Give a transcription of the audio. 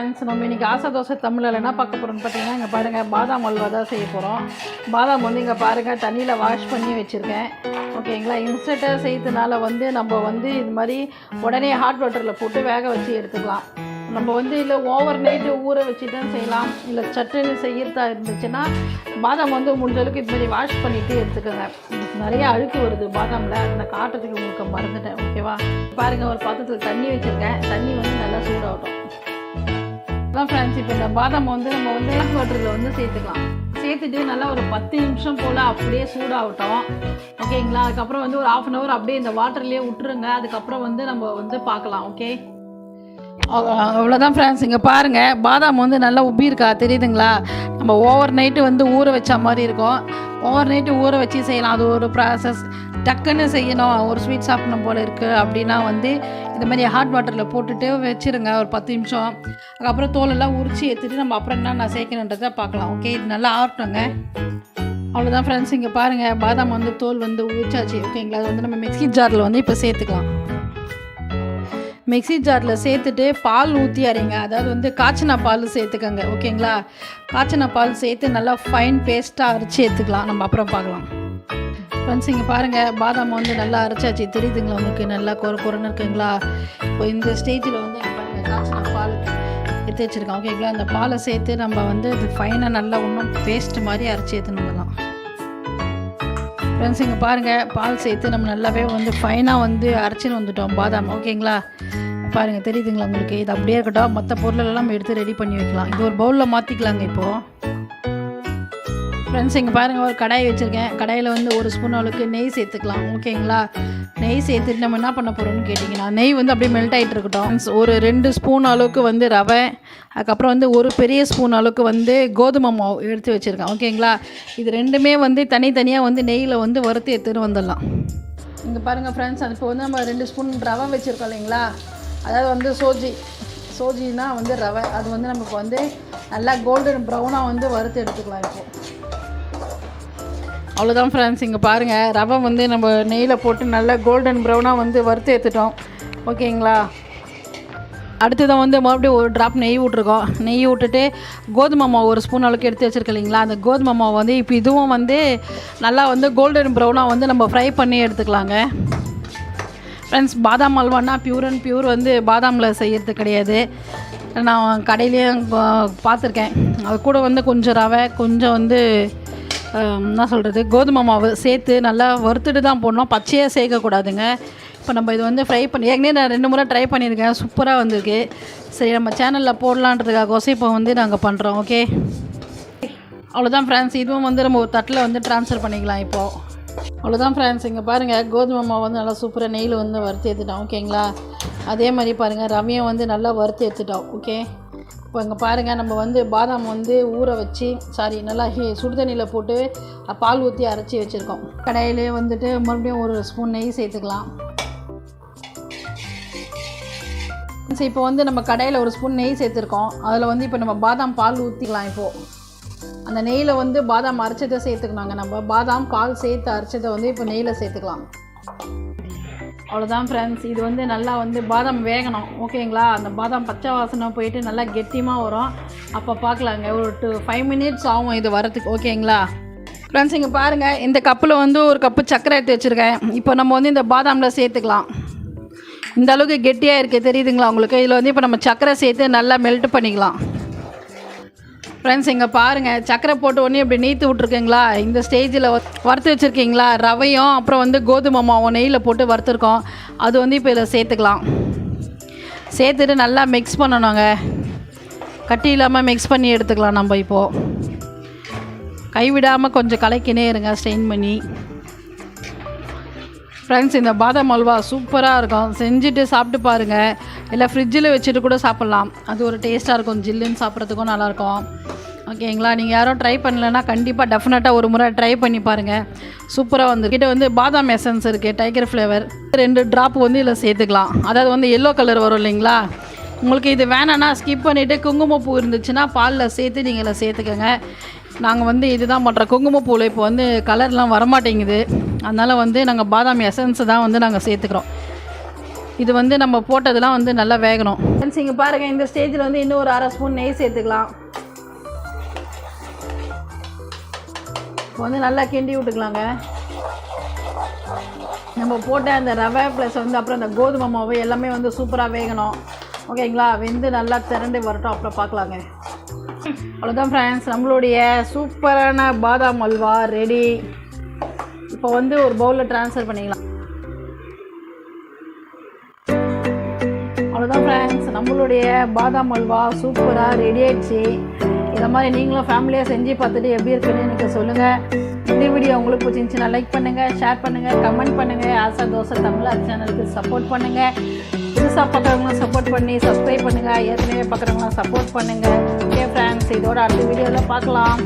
Friends, நம்ம இன்றைக்கி ஆசை தோசை தமிழில் என்ன பார்க்க போகிறோம்னு பார்த்தீங்கன்னா, இங்கே பாருங்கள் பாதாம் அல்வா தான் செய்ய போகிறோம். பாதாம் வந்து இங்கே பாருங்கள் தண்ணியில் வாஷ் பண்ணி வச்சுருக்கேன். ஓகேங்களா, இன்ஸ்டண்ட்டாக செய்யறதுனால வந்து நம்ம வந்து இது மாதிரி உடனே ஹாட் வாட்டரில் போட்டு வேக வச்சு எடுத்துக்கலாம். நம்ம வந்து இல்லை ஓவர் நைட்டு ஊற வச்சுட்டு செய்யலாம். இல்லை சட்டுன்னு செய்யறதா இருந்துச்சுன்னா பாதாம் வந்து முடிஞ்ச அளவுக்கு இது மாதிரி வாஷ் பண்ணிவிட்டு எடுத்துக்கோங்க. நிறைய அழுக்கு வருது பாதாமில், அந்த காட்டுறதுக்கு உங்களுக்கு மறந்துட்டேன். ஓகேவா, பாருங்கள் ஒரு பாத்திரத்தில் தண்ணி வச்சுருக்கேன். தண்ணி வந்து நல்லா சூடாகட்டும். அதான் ஃப்ரெண்ட்ஸ், இப்போ இந்த பாதாம் வந்து நம்ம வந்து ஹாட் வாட்டரில் வந்து சேர்த்துக்கலாம். சேர்த்துட்டு நல்லா ஒரு 10 நிமிஷம் போல் அப்படியே சூடாகட்டும். ஓகேங்களா, அதுக்கப்புறம் வந்து ஒரு 1/2 hour அப்படியே இந்த வாட்டர்லேயே விட்டுருங்க. அதுக்கப்புறம் வந்து நம்ம வந்து பார்க்கலாம். ஓகே, அவ்வளோதான் ஃப்ரெண்ட்ஸ். இங்கே பாருங்கள் பாதாம் வந்து நல்லா உப்பி இருக்கா தெரியுதுங்களா. நம்ம ஓவர் நைட்டு வந்து ஊற வச்ச மாதிரி இருக்கும். ஓவர் நைட்டு ஊற வச்சு செய்யலாம். அது ஒரு ப்ராசஸ். டக்குன்னு செய்யணும், ஒரு ஸ்வீட் சாப்பிடணும் போல் இருக்குது அப்படின்னா வந்து இந்த மாதிரி ஹாட் வாட்டரில் போட்டுட்டு வச்சுருங்க ஒரு 10 நிமிஷம். அதுக்கப்புறம் தோலெல்லாம் உரிச்சு எடுத்துகிட்டு நம்ம அப்புறம் என்ன சேர்க்கணுன்றதை பார்க்கலாம். ஓகே, இது நல்லா ஆகட்டுங்க. அவ்வளோதான் ஃப்ரெண்ட்ஸ். இங்கே பாருங்கள் பாதாம் வந்து தோல் வந்து உரிச்சாச்சு. ஓகேங்களா, அது வந்து நம்ம மிக்ஸி ஜாரில் வந்து இப்போ சேர்த்துக்கலாம். மிக்ஸி ஜாரில் சேர்த்துட்டு பால் ஊற்றி அரைங்க. அதாவது வந்து காய்ச்சின பால் சேர்த்துக்கோங்க. ஓகேங்களா, காய்ச்சின பால் சேர்த்து நல்லா ஃபைன் பேஸ்ட்டாக அரைச்சி எடுத்துக்கலாம். நம்ம அப்புறம் பார்க்கலாம். ஃப்ரெண்ட்ஸ், இங்கே பாருங்கள் பாதாம் வந்து நல்லா அரைச்சாச்சு தெரியுதுங்களா உங்களுக்கு, நல்லா குறைன்னு இருக்குங்களா. இப்போ இந்த ஸ்டேஜில் வந்து பாருங்கள் காய்ச்சின பால் எடுத்து வச்சுருக்கோம். ஓகேங்களா, அந்த பாலை சேர்த்து நம்ம வந்து இது ஃபைனாக நல்லா இன்னும் பேஸ்ட் மாதிரி அரைச்சி எடுத்துணுங்கலாம். ஃப்ரெண்ட்ஸ், இங்கே பாருங்கள் பால் சேர்த்து நம்ம நல்லாவே வந்து ஃபைனாக வந்து அரைச்சின்னு வந்துட்டோம் பாதாம். ஓகேங்களா, பாருங்கள் தெரியுதுங்களா உங்களுக்கு. இது அப்படியே இருக்கட்டும், மற்ற பொருளெல்லாம் நம்ம எடுத்து ரெடி பண்ணி வைக்கலாம். இது ஒரு பவுலில் மாற்றிக்கலாங்க. இப்போது ஃப்ரெண்ட்ஸ், இங்கே பாருங்கள் ஒரு கடாய் வச்சுருக்கேன். கடாயில் வந்து 1 ஸ்பூன் அளவுக்கு நெய் சேர்த்துக்கலாம். ஓகேங்களா, நெய் சேர்த்துட்டு நம்ம என்ன பண்ண போகிறோம்னு கேட்டிங்கன்னா, நெய் வந்து அப்படியே மெல்ட் ஆகிட்டு இருக்கட்டும். ஒரு 2 ஸ்பூன் அளவுக்கு வந்து ரவை, அதுக்கப்புறம் வந்து ஒரு பெரிய ஸ்பூன் அளவுக்கு வந்து கோதுமை மாவு எடுத்து வச்சுருக்கேன். ஓகேங்களா, இது ரெண்டுமே வந்து தனித்தனியாக வந்து நெய்யில் வந்து வறுத்து எடுத்துகிட்டு வந்துடலாம். இங்கே பாருங்கள் ஃப்ரெண்ட்ஸ், அது இப்போ வந்து நம்ம 2 ஸ்பூன் ரவை வச்சுருக்கோம் இல்லைங்களா. அதாவது வந்து சோஜினா வந்து ரவை, அது வந்து நமக்கு வந்து நல்லா கோல்டன் ப்ரௌனாக வந்து வறுத்து எடுத்துக்கலாம். இப்போது அவ்வளோதான் ஃப்ரெண்ட்ஸ். இங்கே பாருங்கள் ரவை வந்து நம்ம நெய்யில் போட்டு நல்லா கோல்டன் ப்ரௌனாக வந்து வறுத்து எடுத்துட்டோம். ஓகேங்களா, அடுத்ததான் வந்து மறுபடியும் ஒரு ட்ராப் நெய் விட்ருக்கோம். நெய் விட்டுட்டு கோதுமை மாவு 1 ஸ்பூன் அளவுக்கு எடுத்து வச்சுருக்கோம் இல்லைங்களா. அந்த கோதுமை மாவு வந்து இப்போ இதுவும் வந்து நல்லா வந்து கோல்டன் ப்ரௌனாக வந்து நம்ம ஃப்ரை பண்ணி எடுத்துக்கலாங்க. ஃப்ரெண்ட்ஸ், பாதாம் அல்வானா பியூர் அண்ட் பியூர் வந்து பாதாமில் செய்கிறது கிடையாது. நான் கடையிலேயும் பார்த்துருக்கேன். அது கூட வந்து கொஞ்சம் ரவை, கொஞ்சம் வந்து என்ன சொல்கிறது கோதுமை மாவு சேர்த்து நல்லா வறுத்துட்டு தான் போடணும், பச்சையாக சேர்க்கக்கூடாதுங்க. இப்போ நம்ம இது வந்து ஃப்ரை பண்ணி ஏற்கனவே நான் 2 முறை ட்ரை பண்ணியிருக்கேன், சூப்பராக வந்திருக்கு. சரி, நம்ம சேனலில் போடலான்றதுக்காக இப்போ வந்து நாங்கள் பண்ணுறோம். ஓகே, அவ்வளோதான் ஃப்ரெண்ட்ஸ். இதுவும் வந்து நம்ம ஒரு தட்டில் வந்து ட்ரான்ஸ்ஃபர் பண்ணிக்கலாம். இப்போது அவ்வளோதான் ஃப்ரெண்ட்ஸ். இங்கே பாருங்கள் கோதுமை மாவு வந்து நல்லா சூப்பராக நெய்யில் வந்து வறுத்து எடுத்துட்டோம். ஓகேங்களா, அதே மாதிரி பாருங்கள் ரவையும் வந்து நல்லா வறுத்து எடுத்துட்டோம். ஓகே, இப்போ இங்கே பாருங்கள் நம்ம வந்து பாதாம் வந்து ஊற வச்சு நல்லா சுடுதண்ணியில் போட்டு பால் ஊற்றி அரைச்சி வச்சுருக்கோம். கடாயிலே வந்துட்டு மறுபடியும் 1 ஸ்பூன் நெய் சேர்த்துக்கலாம். இப்போ வந்து நம்ம கடாயில் 1 ஸ்பூன் நெய் சேர்த்துருக்கோம். அதில் வந்து இப்போ நம்ம பாதாம் பால் ஊற்றிக்கலாம். இப்போது அந்த நெய்யில் வந்து பாதாம் அரைச்சதை சேர்த்துக்கலாங்க. நம்ம பாதாம் பால் சேர்த்து அரைச்சதை வந்து இப்போ நெய்யில் சேர்த்துக்கலாம். அவ்வளோதான் ஃப்ரெண்ட்ஸ். இது வந்து நல்லா வந்து பாதாம் வேகணும். ஓகேங்களா, அந்த பாதாம் பச்சை வாசனை போயிட்டு நல்லா கெட்டியமாக வரும். அப்போ பார்க்கலாங்க. ஒரு 5 மினிட்ஸ் ஆகும் இது வரத்துக்கு. ஓகேங்களா ஃப்ரெண்ட்ஸ், இங்கே பாருங்கள் இந்த கப்பில் வந்து 1 கப்பு சர்க்கரை எடுத்து வச்சுருக்கேன். இப்போ நம்ம வந்து இந்த பாதாமில் சேர்த்துக்கலாம். இந்த அளவுக்கு கெட்டியாக இருக்குது தெரியுதுங்களா உங்களுக்கு. இதில் வந்து இப்போ நம்ம சர்க்கரை சேர்த்து நல்லா மெல்ட் பண்ணிக்கலாம். ஃப்ரெண்ட்ஸ், இங்கே பாருங்கள் சர்க்கரை போட்டு உடனே இப்படி நீத்து விட்ருக்கீங்களா. இந்த ஸ்டேஜில் வறுத்து வச்சுருக்கீங்களா ரவையும் அப்புறம் வந்து கோதுமை மாவும் நெய்யில் போட்டு வறுத்துருக்கோம். அது வந்து இப்போ இதில் சேர்த்துக்கலாம். சேர்த்துட்டு நல்லா மிக்ஸ் பண்ணணுங்க. கட்டி இல்லாமல் மிக்ஸ் பண்ணி எடுத்துக்கலாம். நம்ம இப்போது கைவிடாமல் கொஞ்சம் கலக்கினே இருங்க, ஸ்ட்ரெயின் பண்ணி. ஃப்ரெண்ட்ஸ், இந்த பாதாம் அல்வா சூப்பராக இருக்கும். செஞ்சுட்டு சாப்பிட்டு பாருங்கள். இல்லை ஃப்ரிட்ஜில் வச்சுட்டு கூட சாப்பிட்லாம். அது ஒரு டேஸ்ட்டாக இருக்கும். ஜில்லுன்னு சாப்பிட்றதுக்கும் நல்லாயிருக்கும். ஓகேங்களா, நீங்கள் யாரும் ட்ரை பண்ணலைன்னா கண்டிப்பாக டெஃபினட்டாக ஒரு முறை ட்ரை பண்ணி பாருங்கள். சூப்பராக வந்துக்கிட்ட வந்து பாதாம் எசன்ஸ் இருக்குது, டைகர் ஃப்ளேவர். 2 ட்ராப் வந்து இதில் சேர்த்துக்கலாம். அதாவது வந்து எல்லோ கலர் வரும் இல்லைங்களா. உங்களுக்கு இது வேணான்னா ஸ்கிப் பண்ணிவிட்டு குங்குமப்பூ இருந்துச்சுன்னா பாலில் சேர்த்து நீங்கள் இதில் சேர்த்துக்கோங்க. நாங்கள் வந்து இதுதான் பண்ணுறோம். குங்குமப்பூவில் இப்போ வந்து கலர்லாம் வரமாட்டேங்குது. அதனால் வந்து நாங்கள் பாதாம் எசன்ஸ் தான் வந்து நாங்கள் சேர்த்துக்கிறோம். இது வந்து நம்ம போட்டதெல்லாம் வந்து நல்லா வேகணும். ஃப்ரெண்ட்ஸ் இங்கே பாருங்கள், இந்த ஸ்டேஜில் வந்து இன்னும் ஒரு 1/2 ஸ்பூன் நெய் சேர்த்துக்கலாம். இப்போ வந்து நல்லா கிண்டி விட்டுக்கலாங்க. நம்ம போட்ட அந்த ரவை ப்ளஸ் வந்து அப்புறம் அந்த கோதுமை மாவு எல்லாமே வந்து சூப்பராக வேகணும். ஓகேங்களா, வெந்து நல்லா திரண்டு வரட்டும், அப்புறம் பார்க்கலாங்க. அவ்வளோதான் ஃப்ரெண்ட்ஸ், நம்மளுடைய சூப்பரான பாதாம் அல்வா ரெடி. இப்போ வந்து ஒரு பவுலில் ட்ரான்ஸ்ஃபர் பண்ணிக்கலாம். அவ்வளோதான் ஃப்ரெண்ட்ஸ், நம்மளுடைய பாதாம் அல்வா சூப்பராக ரெடி ஆகிடுச்சு. இதை மாதிரி நீங்களும் ஃபேமிலியாக செஞ்சு பார்த்துட்டு எப்படி இருக்குன்னு எனக்கு சொல்லுங்கள். இந்த வீடியோ உங்களுக்கு பிடிச்சிருந்துச்சுன்னா லைக் பண்ணுங்கள், ஷேர் பண்ணுங்கள், கமெண்ட் பண்ணுங்கள். ஆசா தோசை தமிழ் சேனலுக்கு சப்போர்ட் பண்ணுங்கள். புதுசாக பார்க்குறவங்களும் சப்போர்ட் பண்ணி சப்ஸ்கிரைப் பண்ணுங்கள். ஏற்கனவே பார்க்குறவங்களும் சப்போர்ட் பண்ணுங்கள். ஓகே ஃப்ரெண்ட்ஸ், இதோட அடுத்த வீடியோவில் பார்க்கலாம்.